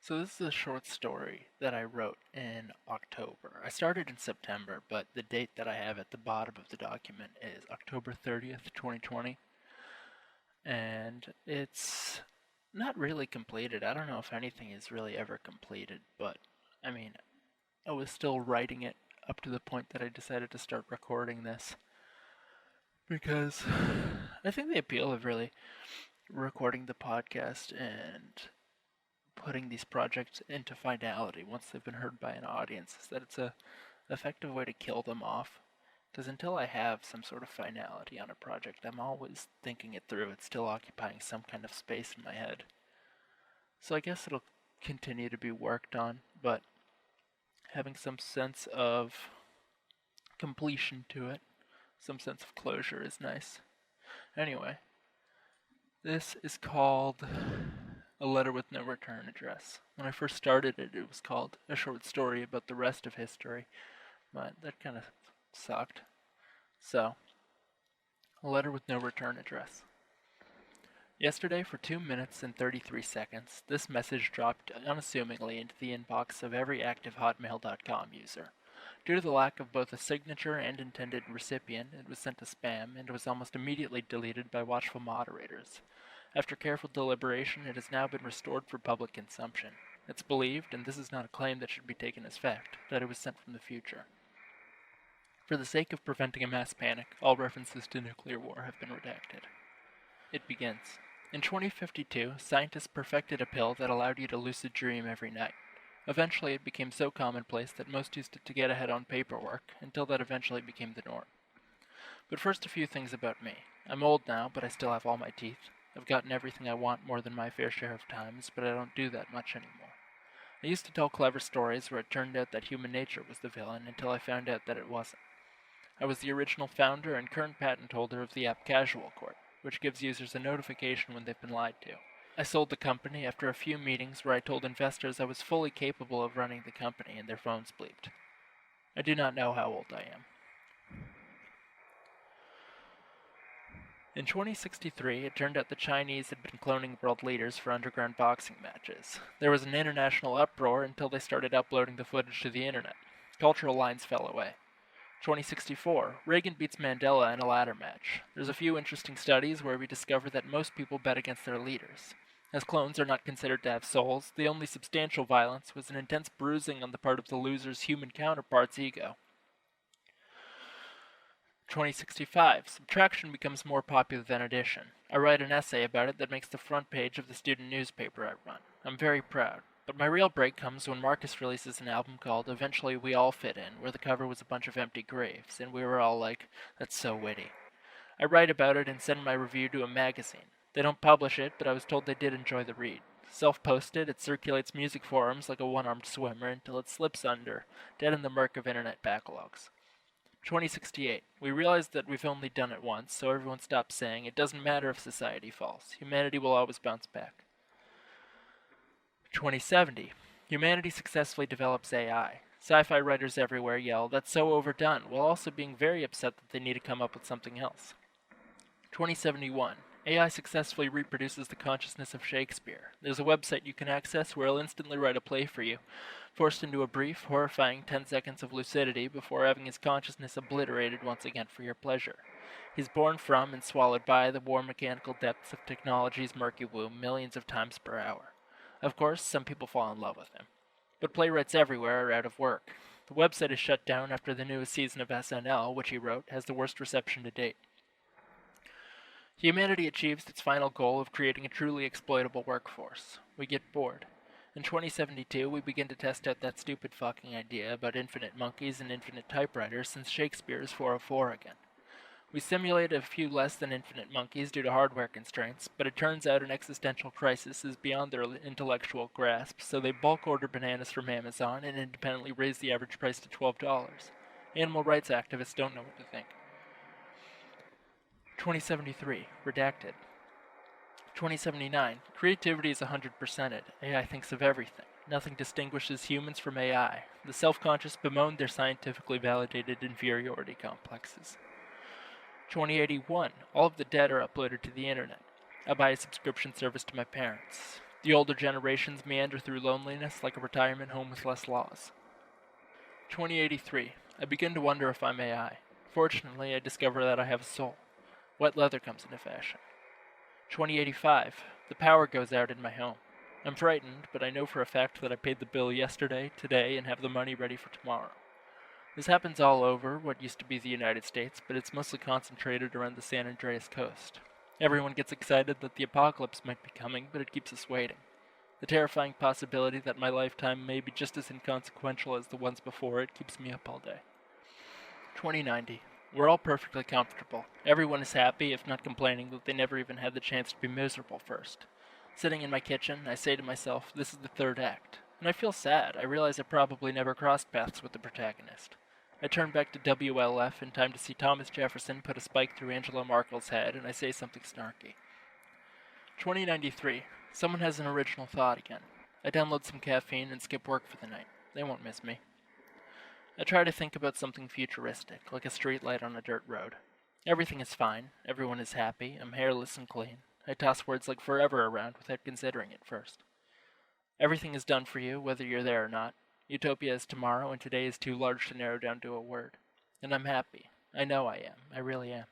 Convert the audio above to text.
So this is a short story that I wrote in October. I started in September, but the date that I have at the bottom of the document is October 30th, 2020, and it's not really completed. I don't know if anything is really ever completed, but I mean, I was still writing it up to the point that I decided to start recording this because I think the appeal of really recording the podcast and putting these projects into finality once they've been heard by an audience is that it's a effective way to kill them off. Because until I have some sort of finality on a project, I'm always thinking it through. It's still occupying some kind of space in my head. So I guess it'll continue to be worked on, but having some sense of completion to it, some sense of closure is nice. Anyway, this is called A Letter with No Return Address. When I first started it, it was called A Short Story About the Rest of History, but that kind of sucked. So, A Letter with No Return Address. Yesterday, for 2 minutes and 33 seconds, this message dropped unassumingly into the inbox of every active Hotmail.com user. Due to the lack of both a signature and intended recipient, it was sent to spam and was almost immediately deleted by watchful moderators. After careful deliberation, it has now been restored for public consumption. It's believed, and this is not a claim that should be taken as fact, that it was sent from the future. For the sake of preventing a mass panic, all references to nuclear war have been redacted. It begins. In 2052, scientists perfected a pill that allowed you to lucid dream every night. Eventually, it became so commonplace that most used it to get ahead on paperwork, until that eventually became the norm. But first, a few things about me. I'm old now, but I still have all my teeth. I've gotten everything I want more than my fair share of times, but I don't do that much anymore. I used to tell clever stories where it turned out that human nature was the villain until I found out that it wasn't. I was the original founder and current patent holder of the app Casual Court, which gives users a notification when they've been lied to. I sold the company after a few meetings where I told investors I was fully capable of running the company and their phones bleeped. I do not know how old I am. In 2063, it turned out the Chinese had been cloning world leaders for underground boxing matches. There was an international uproar until they started uploading the footage to the internet. Cultural lines fell away. 2064, Reagan beats Mandela in a ladder match. There's a few interesting studies where we discover that most people bet against their leaders. As clones are not considered to have souls, the only substantial violence was an intense bruising on the part of the loser's human counterpart's ego. 2065, subtraction becomes more popular than addition. I write an essay about it that makes the front page of the student newspaper I run. I'm very proud. But my real break comes when Marcus releases an album called Eventually We All Fit In, where the cover was a bunch of empty graves, and we were all like, that's so witty. I write about it and send my review to a magazine. They don't publish it, but I was told they did enjoy the read. Self-posted, it circulates music forums like a one-armed swimmer until it slips under, dead in the murk of internet backlogs. 2068. We realize that we've only done it once, so everyone stops saying it doesn't matter if society falls. Humanity will always bounce back. 2070. Humanity successfully develops AI. Sci-fi writers everywhere yell, that's so overdone, while also being very upset that they need to come up with something else. 2071. AI successfully reproduces the consciousness of Shakespeare. There's a website you can access where it'll instantly write a play for you, forced into a brief, horrifying 10 seconds of lucidity before having his consciousness obliterated once again for your pleasure. He's born from and swallowed by the war mechanical depths of technology's murky womb millions of times per hour. Of course, some people fall in love with him. But playwrights everywhere are out of work. The website is shut down after the newest season of SNL, which he wrote, has the worst reception to date. Humanity achieves its final goal of creating a truly exploitable workforce. We get bored. In 2072, we begin to test out that stupid fucking idea about infinite monkeys and infinite typewriters since Shakespeare is 404 again. We simulate a few less than infinite monkeys due to hardware constraints, but it turns out an existential crisis is beyond their intellectual grasp, so they bulk order bananas from Amazon and independently raise the average price to $12. Animal rights activists don't know what to think. 2073, redacted. 2079, creativity is 100%ed. AI thinks of everything. Nothing distinguishes humans from AI. The self-conscious bemoan their scientifically validated inferiority complexes. 2081, all of the dead are uploaded to the internet. I buy a subscription service to my parents. The older generations meander through loneliness like a retirement home with less laws. 2083. I begin to wonder if I'm AI. Fortunately, I discover that I have a soul. Wet leather comes into fashion. 2085. The power goes out in my home. I'm frightened, but I know for a fact that I paid the bill yesterday, today, and have the money ready for tomorrow. This happens all over what used to be the United States, but it's mostly concentrated around the San Andreas coast. Everyone gets excited that the apocalypse might be coming, but it keeps us waiting. The terrifying possibility that my lifetime may be just as inconsequential as the ones before it keeps me up all day. 2090. We're all perfectly comfortable. Everyone is happy, if not complaining, that they never even had the chance to be miserable first. Sitting in my kitchen, I say to myself, this is the third act. And I feel sad. I realize I probably never crossed paths with the protagonist. I turn back to WLF in time to see Thomas Jefferson put a spike through Angela Merkel's head, and I say something snarky. 2093. Someone has an original thought again. I download some caffeine and skip work for the night. They won't miss me. I try to think about something futuristic, like a streetlight on a dirt road. Everything is fine. Everyone is happy. I'm hairless and clean. I toss words like forever around without considering it first. Everything is done for you, whether you're there or not. Utopia is tomorrow, and today is too large to narrow down to a word. And I'm happy. I know I am. I really am.